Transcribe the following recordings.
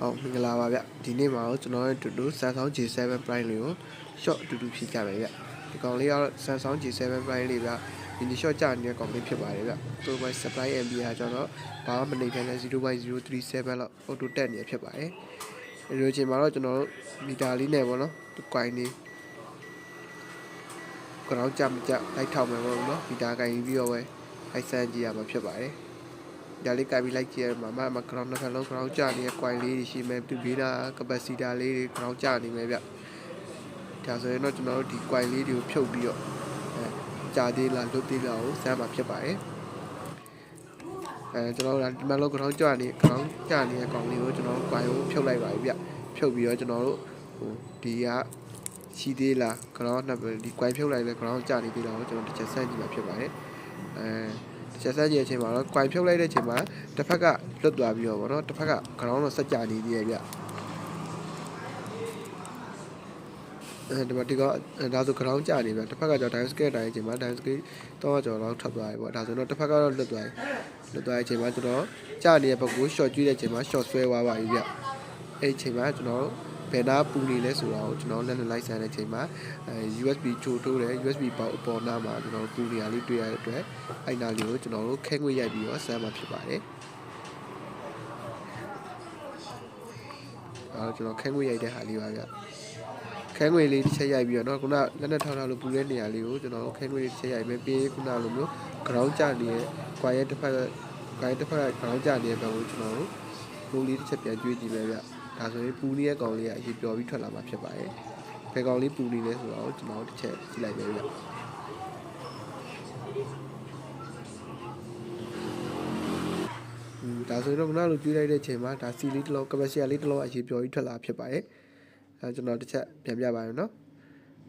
ဟုတ်မင်္ဂလာပါဗျဒီနေ့မှာကျွန်တော်တို့တူ Samsung J7 Prime လေးကို short အတူတူဖြည့်ကြမယ်ဗျဒီကောင်လေးကတော့ Samsung J7 Prime လေးဗျ mini short ကြာနေတဲ့ကောင်လေးဖြစ်ပါတယ်ဗျသူ့ဘက် supply MB ကကျွန်တော်ဘာမှမနေခဲနဲ့ 0.037 လောက် auto တက်နေဖြစ်ပါတယ်ဒီလိုချိန်မှာတော့ကျွန်တော်တို့မီတာလေးနဲ့ပေါ့နော်ဒီ coin လေးground ကြမကြလိုက်ထောက်မယ်ပေါ့နော်မီတာ coin ပြီးတော့ပဲလိုက်စမ်းကြည့်ရမှာဖြစ်ပါတယ်ဒါလေးကပ်ပြီးလိုက်ကြည့်ရမှာမ ground နှစ်ဖက်လုံး ground ကျနေတဲ့ coin လေးတွေရှိမယ်သူဘေးနာ capacitor လေးတွေ ground ကျနေမယ်ဗျဒါဆိုရင်တော့ကျွန်တော်တို့ဒီ coin လေးတွေကိုဖြုတ်ပြီးတော့ကြာသေးလားလွတ်သေးလားကိုစမ်းမှာဖြစ်ပါတယ်ကျွန်တော်တို့ဒီမှာလုံး ground ကျနေတဲ့ ground ကျနေတဲ့ coin လေးကိုကျွန်တော်တို့ coin ကိုဖြုတ်လိုက်ပါပြီဗျဖြုတ်ပြီးတော့ကျွန်တော်တို့ဒီကရှိသေးလား ground နှစ်ဒီ coin ဖြုတ်လိုက်လဲ ground ကျနေသေးလားကိုကျွန်တော်တစ်ချက်စမ်းကြည့်မှာဖြစ်ပါတယ်ချက်စမ်းကြည့်အချိန်မှာတော့ coin ဖြုတ်လိုက်တဲ့အချိန်မှာတစ်ဖက်ကလွတ်သွားပြီးတော့ဗောနော်တစ်ဖက်က ground တော့ဆက်ကြနေသေးရဲ့ဗျဒီမှာဒီကဒါဆို ground ကြနေဗျတစ်ဖက်ကကျတော့ time scale တိုင်းအချိန်မှာ time scale တော့ကျော်တော့ထွက်သွားပြီဗောဒါဆိုတော့တစ်ဖက်ကတော့လွတ်သွားတဲ့အချိန်မှာကျွန်တော်ကြနေတဲ့ဘက်ကို short ကျွေးတဲ့အချိန်မှာ short ဆွဲသွားပါပြီဗျအဲ့အချိန်မှာကျွန်တော်ဘယ်နာပူနေလဲဆိုတော့ကျွန်တော်လက်နဲ့လိုက်ဆန်းတဲ့အချိန်မှာ USB ချိုးထိုးတယ် USB ပေါက်အပေါ်နားမှာကျွန်တော်ပူနေရလေးတွေ့ရတဲ့အတွက်အဲ့နာလေးကိုကျွန်တော်တို့ခဲငွေရိုက်ပြီးတော့ဆန်းမှာဖြစ်ပါတယ်ကျွန်တော်ခဲငွေရိုက်တဲ့ဟာလေးပါဗျခဲငွေလေးတစ်ချက်ရိုက်ပြီးတော့เนาะခုနလက်နဲ့ထောက်ထားလို့ပူတဲ့နေရာလေးကိုကျွန်တော်ခဲငွေလေးတစ်ချက်ရိုက်မယ်ပြီးခုနလိုမျိုး ground ကျနေတဲ့ coin တစ်ဖက် ground ကျနေတဲ့ဘက်ကိုကျွန်တော်တို့မိုးလေးတစ်ချက်ပြန်ကျွေးကြည့်မယ်ဗျဒါဆိုရင်ပူနေတဲ့ကောင်လေးကအရေးပျော်ပြီးထွက်လာမှာဖြစ်ပါတယ်ဘယ်ကောင်လေးပူနေလဲဆိုတော့ကျွန်တော်တစ်ချက်ကြည့်လိုက်မယ်ဗျဒါဆိုရင်တော့ခုနလိုကျွေးလိုက်တဲ့အချိန်မှာဒါ C လေးတစ်လုံး capacity လေးတစ်လုံးအရေးပျော်ပြီးထွက်လာဖြစ်ပါတယ်ကျွန်တော်တစ်ချက်ပြန်ပြပါမယ်နော်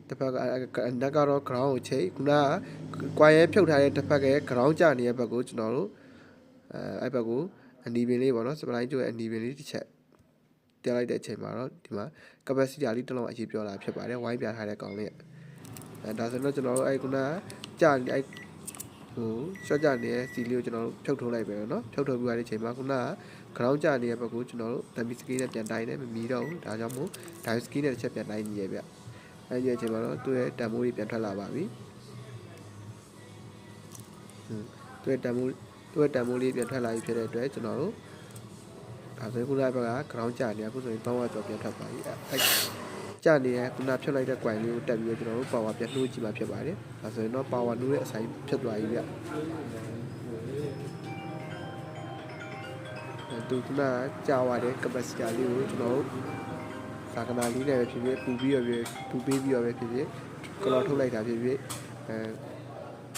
တစ်ဖက်ကနက်ကတော့ ground ကိုချိန်ခုနက coin ဖြုတ်ထားတဲ့တစ်ဖက်က ground ကျနေတဲ့ဘက်ကိုကျွန်တော်တို့အဲ့ဘက်ကိုအနီပင်လေးပေါ့နော် supply ကျိုးရဲ့အနီပင်လေးတစ်ချက်တက်လိုက်တဲ့အချိန်မှာတော့ဒီမှာ capacity လေးတစ်လုံးအရေးပြောလာဖြစ်ပါတယ်ဝိုင်းပြထားတဲ့ကောင်လေးဒါဆိုတော့ကျွန်တော်တို့အဲ့ခုနကြာအဲ့short ကြနေတဲ့ C လေးကိုကျွန်တော်တို့ဖြုတ်ထုတ်လိုက်ပဲเนาะဖြုတ်ထုတ်ပြီးတဲ့အချိန်မှာခုနက ground ကြနေတဲ့ဘက်ကိုကျွန်တော်တို့ dummy scale နဲ့ပြန်တိုင်းနေမမီတော့ဘူးဒါကြောင့်မို့ dummy scale နဲ့တစ်ချက်ပြန်တိုင်းနေရဗျအဲ့ဒီအချိန်မှာတော့သူ့ရဲ့တန်ဖိုးလေးပြန်ထွက်လာပါပြီသူ့ရဲ့တန်ဖိုးလေးပြန်ထွက်လာပြီဖြစ်တဲ့အတွက်ကျွန်တော်တို့ဒါဆိုခုနကဘက်က ground ကြနေအခုဆိုရင်300ကျော်ပြန်ထွက်ပါပြီအဲ့ကြနေတဲ့ခုနဖြုတ်လိုက်တဲ့ coin လေးကိုတက်ပြီးတော့ကျွန်တော်တို့ power ပြန်နှိုးကြည့်မှဖြစ်ပါတယ်ဒါဆိုရင်တော့ power နှိုးတဲ့အဆိုင်ဖြစ်သွားပြီဗျသူကကြာသွားတဲ့ capacitor လေးကိုကျွန်တော်တို့စာကနာလေးနဲ့ပဲဖြစ်ဖြစ်ပူပြီးတော့ပူပေးပြီးတော့ပဲဖြစ်ဖြစ်ကလော်ထုတ်လိုက်တာဖြစ်ဖြစ်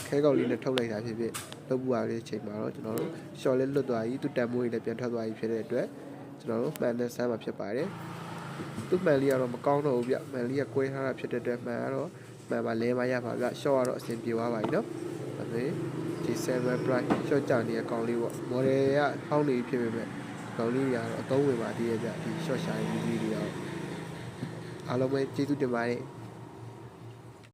ခဲကောက်လေးနဲ့ထုတ်လိုက်တာဖြစ်ဖြစ်လုပ်ပူရတဲ့အချိန်မှာတော့ကျွန်တော်တို့ short လေးလွတ်သွားပြီသူတန်မိုးလေးလည်းပြန်ထွက်သွားပြီဖြစ်တဲ့အတွက်ကျွန်တော်တို့မှန်တဲ့ဆန်းမှာဖြစ်ပါတယ်သူ့မှန်လေးကတော့မကောင်းတော့ဘူးဗျမှန်လေးကကွဲထားတာဖြစ်တဲ့အတွက်မှန်ကတော့မှန်ပါလဲမရပါဗျ short ကတော့အဆင်ပြေသွားပါပြီနော်ဒါဆိုရင်ဒီ 7 price short ကြနေတဲ့ကောင်လေးပေါ့ model ကဟောင်းနေဖြစ်ပေမဲ့ကောင်လေးတွေကတော့အသုံးဝင်ပါသေးရဲ့ဗျဒီ short ရှာရေးဗီဒီယိုတွေအားလုံးပဲကျေးဇူးတင်ပါတယ်